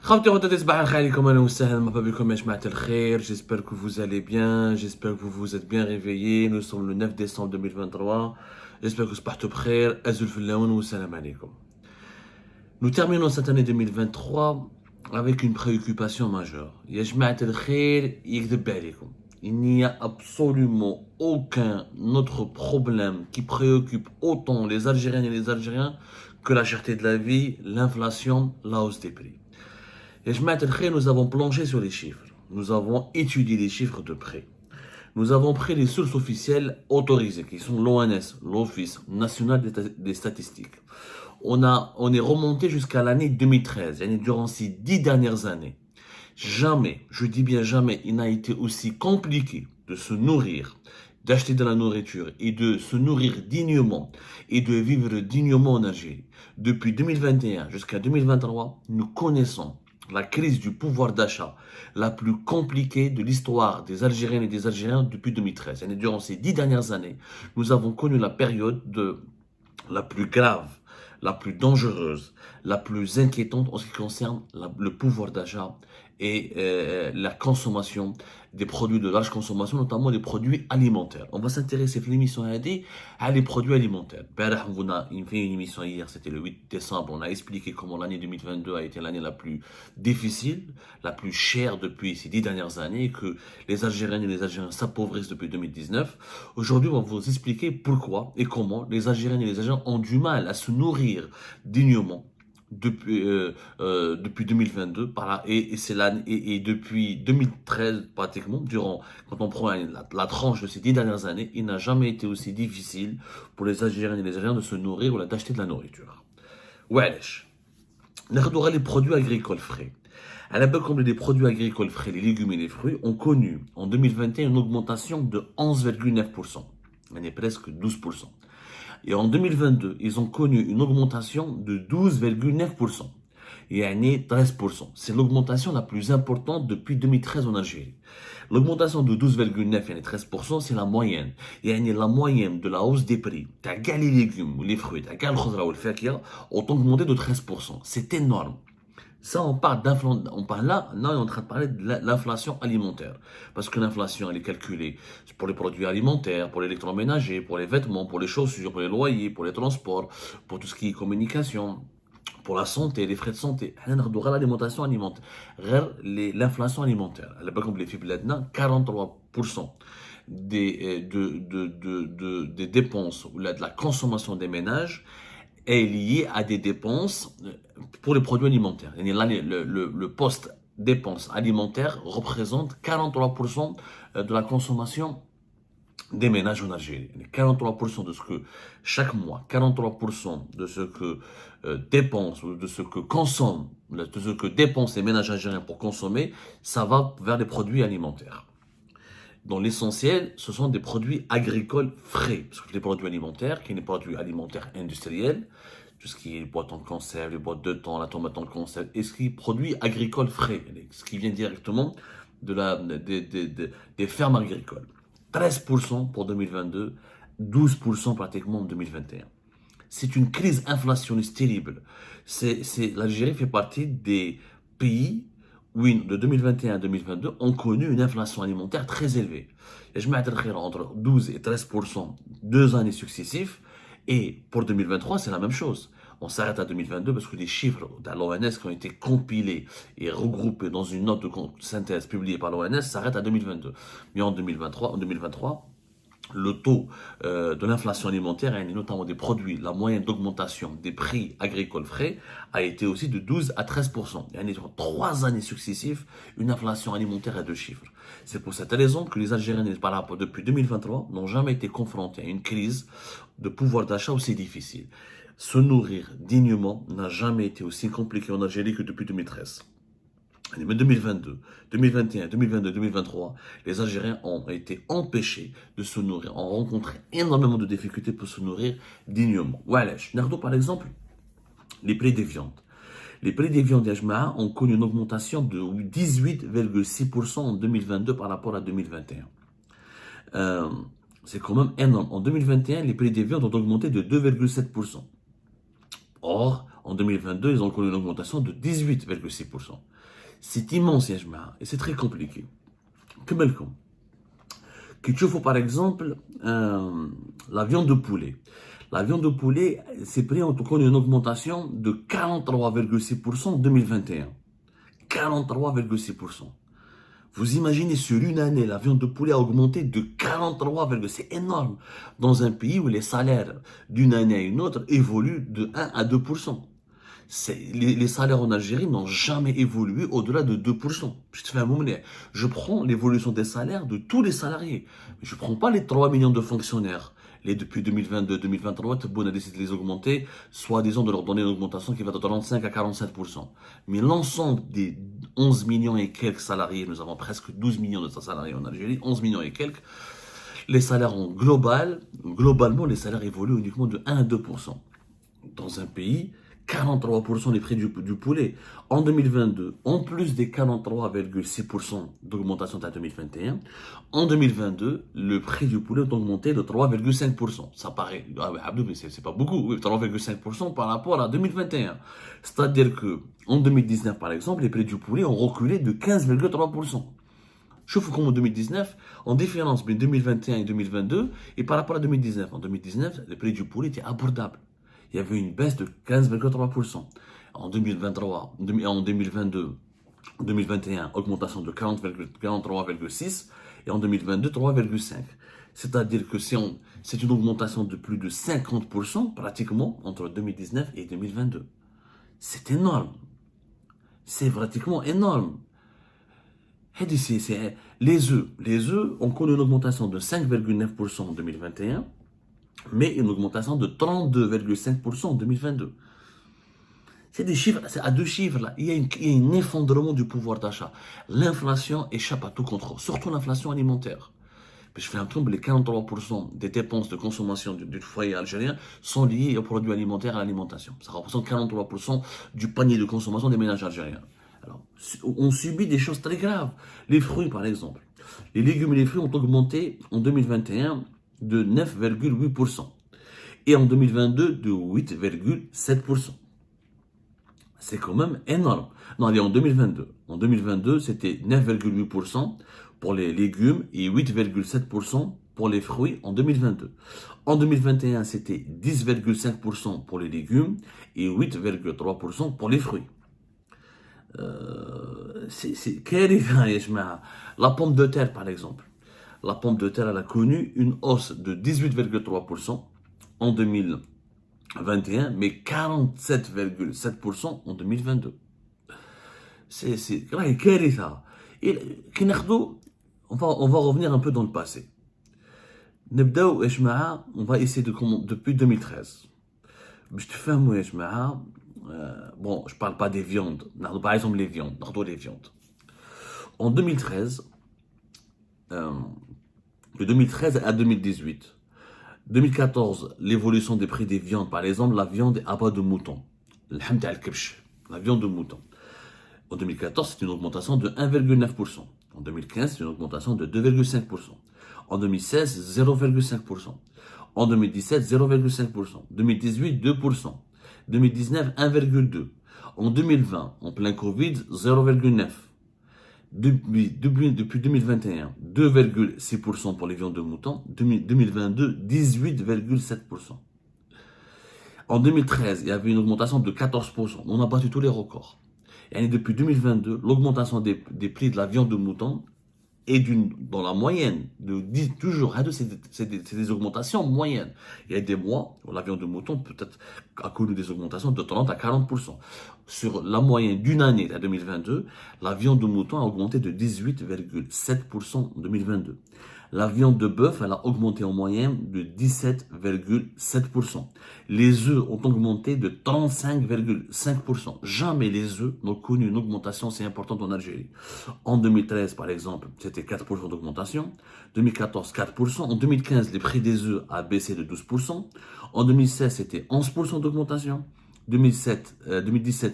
J'espère que vous allez bien, j'espère que vous vous êtes bien réveillés. Nous sommes le 9 décembre 2023. J'espère que vous êtes bien. Azul Fillaoun wa salam alaikum. Nous terminons cette année 2023 avec une préoccupation majeure. Ya jma'at al-khair, yekdeb alaykoum. Il n'y a absolument aucun autre problème qui préoccupe autant les Algériennes et les Algériens que la cherté de la vie, l'inflation, la hausse des prix. Et nous avons plongé sur les chiffres. Nous avons étudié les chiffres de près. Nous avons pris les sources officielles autorisées, qui sont l'ONS, l'Office national des statistiques. On est remonté jusqu'à l'année 2013, durant ces 10 dernières années. Jamais, je dis bien jamais, il n'a été aussi compliqué de se nourrir, d'acheter de la nourriture et de se nourrir dignement et de vivre dignement en Algérie. Depuis 2021 jusqu'à 2023, nous connaissons la crise du pouvoir d'achat la plus compliquée de l'histoire des Algériennes et des Algériens depuis 2013. Durant ces 10 dernières années, nous avons connu la période la plus grave, la plus dangereuse, la plus inquiétante en ce qui concerne le pouvoir d'achat et la consommation des produits de large consommation, notamment des produits alimentaires. On va s'intéresser dans l'émission à les produits alimentaires. On a fait une émission hier, c'était le 8 décembre, on a expliqué comment l'année 2022 a été l'année la plus difficile, la plus chère depuis ces 10 dernières années, et que les Algériennes et les Algériens s'appauvrissent depuis 2019. Aujourd'hui, on va vous expliquer pourquoi et comment les Algériennes et les Algériens ont du mal à se nourrir dignement depuis 2022 et depuis 2013 pratiquement, quand on prend la tranche de ces 10 dernières années, il n'a jamais été aussi difficile pour les Algériennes et les Algériens de se nourrir ou d'acheter de la nourriture. Wesh, les produits agricoles frais. À la base, comme les produits agricoles frais, les légumes et les fruits ont connu en 2021 une augmentation de 11,9%, presque 12%. Et en 2022, ils ont connu une augmentation de 12,9%. Et année 13%. C'est l'augmentation la plus importante depuis 2013 en Algérie. L'augmentation de 12,9 et 13%, c'est la moyenne. Et la moyenne de la hausse des prix, t'as les légumes, les fruits, t'as le khudra ou le fakia, ont augmenté de 13%. C'est énorme. Ça, on parle d'inflation. On est en train de parler de l'inflation alimentaire. Parce que l'inflation, elle est calculée pour les produits alimentaires, pour l'électroménager, pour les vêtements, pour les chaussures, pour les loyers, pour les transports, pour tout ce qui est communication, pour la santé, les frais de santé. L'alimentation alimentaire. L'inflation alimentaire. Elle est pas comme les filles 43% des dépenses ou de la consommation des ménages est lié à des dépenses pour les produits alimentaires. Le poste dépenses alimentaires représente 43% de la consommation des ménages en Algérie. 43% de ce que chaque mois, 43% de ce que dépensent ou de ce que consomment, de ce que dépensent les ménages algériens pour consommer, ça va vers les produits alimentaires. Dans l'essentiel, ce sont des produits agricoles frais. Parce que les produits alimentaires, qui sont des produits alimentaires industriels, tout ce qui est les boîtes en conserve, les boîtes de thon, la tomate en conserve, et ce qui est produits agricoles frais, ce qui vient directement des fermes agricoles. 13% pour 2022, 12% pratiquement en 2021. C'est une crise inflationniste terrible. L'Algérie fait partie des pays oui, de 2021 à 2022, ont connu une inflation alimentaire très élevée. Et je m'attends entre 12 et 13%, 2 années successives. Et pour 2023, c'est la même chose. On s'arrête à 2022 parce que les chiffres de l'ONS qui ont été compilés et regroupés dans une note de synthèse publiée par l'ONS s'arrêtent à 2022. Mais en 2023, le taux de l'inflation alimentaire, et notamment des produits, la moyenne d'augmentation des prix agricoles frais a été aussi de 12 à 13%. Il y a 3 années successives, une inflation alimentaire à 2 chiffres. C'est pour cette raison que les Algériens, depuis 2023, n'ont jamais été confrontés à une crise de pouvoir d'achat aussi difficile. Se nourrir dignement n'a jamais été aussi compliqué en Algérie que depuis 2013. Mais 2022, 2021, 2022, 2023, les Algériens ont été empêchés de se nourrir, ont rencontré énormément de difficultés pour se nourrir dignement. Par exemple, les prix des viandes. Les prix des viandes d'Ajmaa ont connu une augmentation de 18,6% en 2022 par rapport à 2021. C'est quand même énorme. En 2021, les prix des viandes ont augmenté de 2,7%. Or, En 2022, ils ont connu une augmentation de 18,6%. C'est immense, et c'est très compliqué. Comme faut par exemple la viande de poulet. La viande de poulet, ses prix ont connu une augmentation de 43,6% en 2021. 43,6%. Vous imaginez, sur une année, la viande de poulet a augmenté de 43,6%. C'est énorme. Dans un pays où les salaires d'une année à une autre évoluent de 1 à 2%. Les salaires en Algérie n'ont jamais évolué au-delà de 2%. Je prends l'évolution des salaires de tous les salariés. Je ne prends pas les 3 millions de fonctionnaires. Depuis 2022-2023, Tebboune a décidé de les augmenter, soi-disant de leur donner une augmentation qui va de 35 à 47%. Mais l'ensemble des 11 millions et quelques salariés, nous avons presque 12 millions de salariés en Algérie, 11 millions et quelques, les salaires globalement, les salaires évoluent uniquement de 1 à 2%. Dans un pays, 43% des prix du poulet. En 2022, en plus des 43,6% d'augmentation de 2021, en 2022, le prix du poulet a augmenté de 3,5%. Ça paraît, mais c'est pas beaucoup, oui, 3,5% par rapport à 2021. C'est-à-dire que en 2019, par exemple, les prix du poulet ont reculé de 15,3%. Je vous comme en 2019, en différence entre 2021 et 2022, et par rapport à 2019. En 2019, le prix du poulet était abordable. Il y avait une baisse de 15,3%. En 2023, en 2022, 2021, augmentation de 43,6% et en 2022, 3,5%. C'est-à-dire que c'est une augmentation de plus de 50% pratiquement entre 2019 et 2022. C'est énorme. C'est pratiquement énorme. Les œufs ont connu une augmentation de 5,9% en 2021. Mais une augmentation de 32,5% en 2022. C'est des chiffres, c'est à deux chiffres là. Il y a un effondrement du pouvoir d'achat. L'inflation échappe à tout contrôle, surtout l'inflation alimentaire. Je fais un truc, les 43% des dépenses de consommation du foyer algérien sont liées aux produits alimentaires et à l'alimentation. Ça représente 43% du panier de consommation des ménages algériens. Alors, on subit des choses très graves. Les fruits, par exemple. Les légumes et les fruits ont augmenté en 2021 de 9,8% et en 2022 de 8,7%. C'est quand même énorme. Non, allez, en 2022. En 2022, c'était 9,8% pour les légumes et 8,7% pour les fruits en 2022. En 2021, c'était 10,5% pour les légumes et 8,3% pour les fruits. La pomme de terre, par exemple. La pomme de terre, elle a connu une hausse de 18,3% en 2021, mais 47,7% en 2022. C'est ça. Et on va revenir un peu dans le passé. On va essayer depuis 2013. Bon, je parle pas des viandes. Par exemple, les viandes. En 2013, de 2013 à 2018. 2014, l'évolution des prix des viandes. Par exemple, la viande à bas de mouton. La viande de mouton. En 2014, c'est une augmentation de 1,9%. En 2015, c'est une augmentation de 2,5%. En 2016, 0,5%. En 2017, 0,5%. 2018, 2%. 2019, 1,2%. En 2020, en plein Covid, 0,9%. Depuis 2021, 2,6% pour les viandes de mouton. 2022, 18,7%. En 2013, il y avait une augmentation de 14%. On a battu tous les records. Et depuis 2022, l'augmentation des prix de la viande de mouton est dans la moyenne de 10, toujours, c'est des augmentations moyennes. Il y a des mois où la viande de mouton peut-être a connu des augmentations de 30 à 40%. Sur la moyenne d'une année à 2022, la viande de mouton a augmenté de 18,7% en 2022. La viande de bœuf, elle a augmenté en moyenne de 17,7%. Les œufs ont augmenté de 35,5%. Jamais les œufs n'ont connu une augmentation si importante en Algérie. En 2013, par exemple, c'était 4% d'augmentation. 2014, 4%. En 2015, les prix des œufs a baissé de 12%. En 2016, c'était 11% d'augmentation. 2017,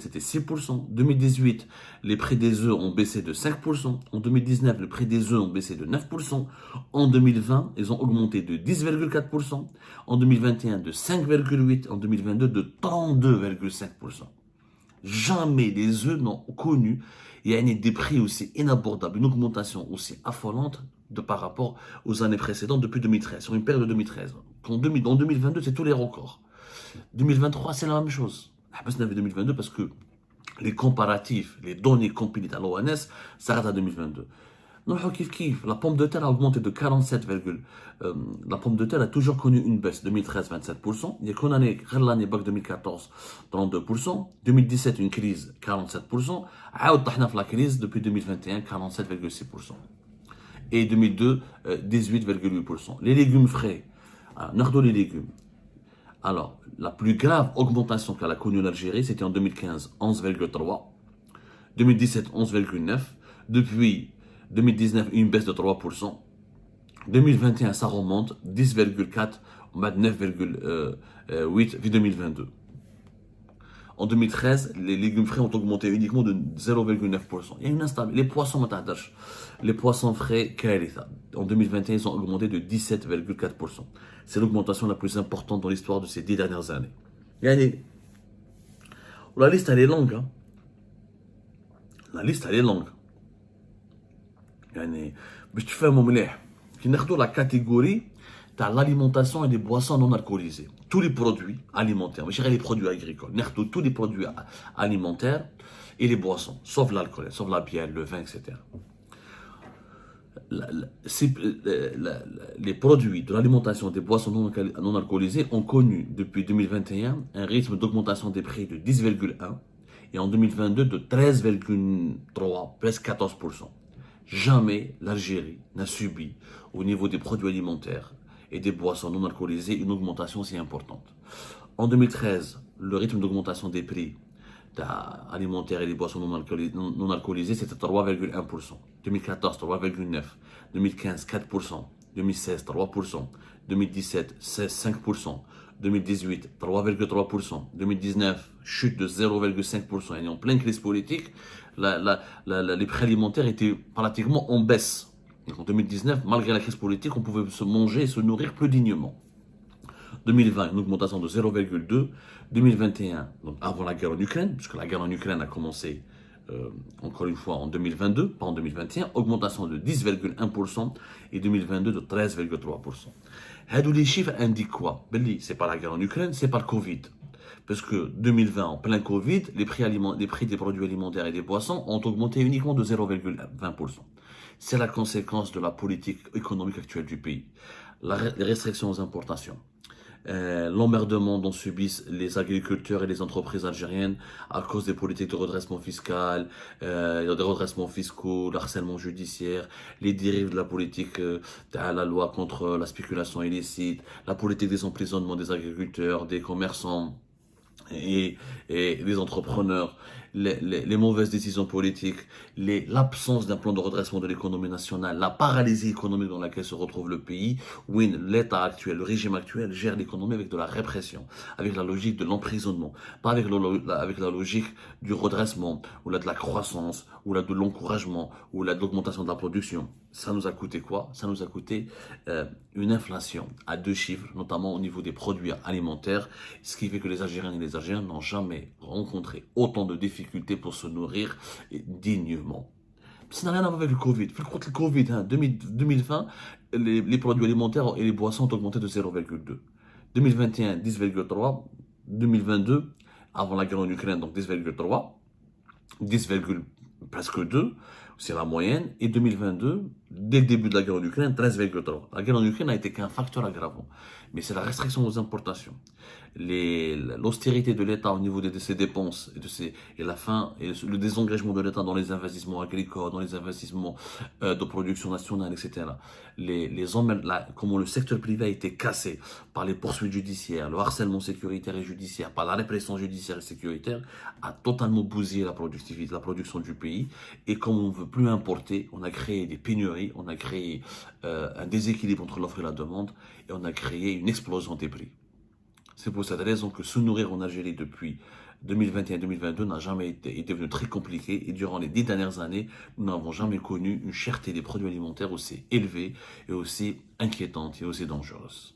c'était 6%. 2018, les prix des œufs ont baissé de 5%. En 2019, le prix des œufs ont baissé de 9%. En 2020, ils ont augmenté de 10,4%. En 2021, de 5,8%. En 2022, de 32,5%. Jamais les œufs n'ont connu des prix aussi inabordables, une augmentation aussi affolante par rapport aux années précédentes depuis 2013, sur une période de 2013. En 2022, c'est tous les records. 2023, c'est la même chose. Je 2022 parce que les comparatifs, les données compilées à l'ONS s'arrêtent à 2022. Non, la pomme de terre a augmenté de 47, la pomme de terre a toujours connu une baisse. 2013, 27%. Il y a l'année BAC 2014, 32%. 2017, une crise, 47%. La crise depuis 2021, 47,6%. Et 2002, 18,8%. Les légumes frais, les légumes. Alors, la plus grave augmentation qu'elle a connue l'Algérie, c'était en 2015, 11,3. 2017, 11,9. Depuis 2019, une baisse de 3%. 2021, ça remonte, 10,4, on va 9,8 puis 2022. En 2013, les légumes frais ont augmenté uniquement de 0,9%. Il y a une instabilité. Les poissons frais, en 2021, ils ont augmenté de 17,4%. C'est l'augmentation la plus importante dans l'histoire de ces 10 dernières années. La liste, elle est longue. Hein. La liste, elle est longue. باش تفهموا مليح كي ناخذوا la catégorie تاع l'alimentation et des boissons non alcoolisées, tous les produits alimentaires, ماشي غير les produits agricoles, ناخذوا tous les produits alimentaires et les boissons, sauf l'alcool, sauf la bière, le vin, etc. Les produits de l'alimentation et des boissons non alcoolisées ont connu depuis 2021 un rythme d'augmentation des prix de 10,1 et en 2022 de 13,3, presque 14%. Jamais l'Algérie n'a subi, au niveau des produits alimentaires et des boissons non alcoolisées, une augmentation si importante. En 2013, le rythme d'augmentation des prix alimentaires et des boissons non alcoolisées, c'était 3,1%. 2014, 3,9%. 2015, 4%. 2016, 3%. 2017, 5%. 2018, 3,3%. 2019, chute de 0,5%. Et en pleine crise politique, les prix alimentaires étaient pratiquement en baisse. Donc en 2019, malgré la crise politique, on pouvait se manger et se nourrir plus dignement. 2020, une augmentation de 0,2. 2021, donc avant la guerre en Ukraine, puisque la guerre en Ukraine a commencé encore une fois en 2022, pas en 2021, augmentation de 10,1% et 2022 de 13,3%. Les chiffres indiquent quoi? C'est pas la guerre en Ukraine, c'est pas le Covid. Parce que 2020, en plein Covid, les prix des produits alimentaires et des boissons ont augmenté uniquement de 0,20%. C'est la conséquence de la politique économique actuelle du pays. Les restrictions aux importations. L'emmerdement dont subissent les agriculteurs et les entreprises algériennes à cause des politiques de redressement fiscal, des redressements fiscaux, le harcèlement judiciaire, les dérives de la politique de la loi contre la spéculation illicite, la politique des emprisonnements des agriculteurs, des commerçants et des entrepreneurs, les mauvaises décisions politiques, l'absence d'un plan de redressement de l'économie nationale, la paralysie économique dans laquelle se retrouve le pays, où l'État actuel, le régime actuel gère l'économie avec de la répression, avec la logique de l'emprisonnement, pas avec la logique du redressement, ou là de la croissance, ou là de l'encouragement, ou là de l'augmentation de la production. Ça nous a coûté quoi? Ça nous a coûté une inflation à 2 chiffres, notamment au niveau des produits alimentaires, ce qui fait que les Algériens et les Algériens n'ont jamais rencontré autant de difficultés pour se nourrir dignement. Ça n'a rien à voir avec le Covid. Le Covid, 2020, les produits alimentaires et les boissons ont augmenté de 0,2. 2021, 10,3. 2022, avant la guerre en Ukraine, donc 10,3. 10, presque 2, c'est la moyenne. Et 2022, dès le début de la guerre en Ukraine, 13,3. La guerre en Ukraine n'a été qu'un facteur aggravant. Mais c'est la restriction aux importations. L'austérité de l'État au niveau de ses dépenses et la fin et le désengagement de l'État dans les investissements agricoles, dans les investissements de production nationale, etc. Comment le secteur privé a été cassé par les poursuites judiciaires, le harcèlement sécuritaire et judiciaire, par la répression judiciaire et sécuritaire, a totalement bousillé la productivité, la production du pays. Et comme on ne veut plus importer, on a créé des pénuries, on a créé un déséquilibre entre l'offre et la demande, et on a créé une explosion des prix. C'est pour cette raison que se nourrir en Algérie depuis 2021-2022 n'a jamais été, est devenu très compliqué et durant les 10 dernières années, nous n'avons jamais connu une cherté des produits alimentaires aussi élevée et aussi inquiétante et aussi dangereuse.